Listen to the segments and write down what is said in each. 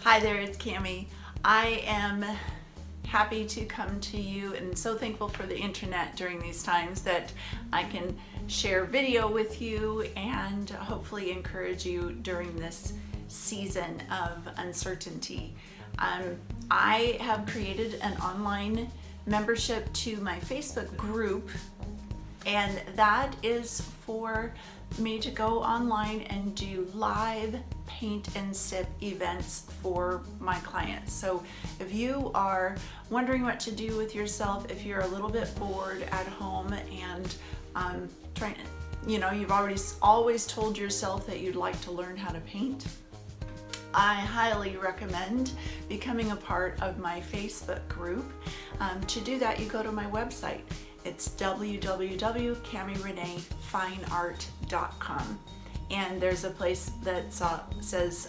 Hi there, it's Cami. I am happy to come to you and so thankful for the internet during these times that I can share video with you and hopefully encourage you during this season of uncertainty. I have created an online membership to my Facebook group, and that is for me to go online and do live paint and sip events for my clients. So if you are wondering what to do with yourself, if you're a little bit bored at home and you've always told yourself that you'd like to learn how to paint, I highly recommend becoming a part of my Facebook group. To do that, you go to my website. It's www.camireneefineart.com, and there's a place that says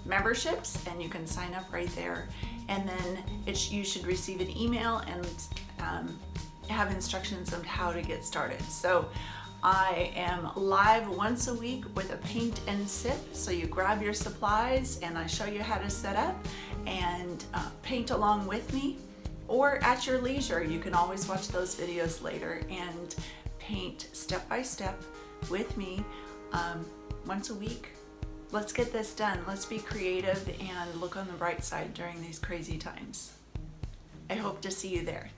memberships, and you can sign up right there. And then you should receive an email and have instructions on how to get started. So I am live once a week with a paint and sip. So you grab your supplies and I show you how to set up and paint along with me. Or at your leisure, you can always watch those videos later and paint step by step with me once a week. Let's get this done. Let's be creative and look on the bright side during these crazy times. I hope to see you there.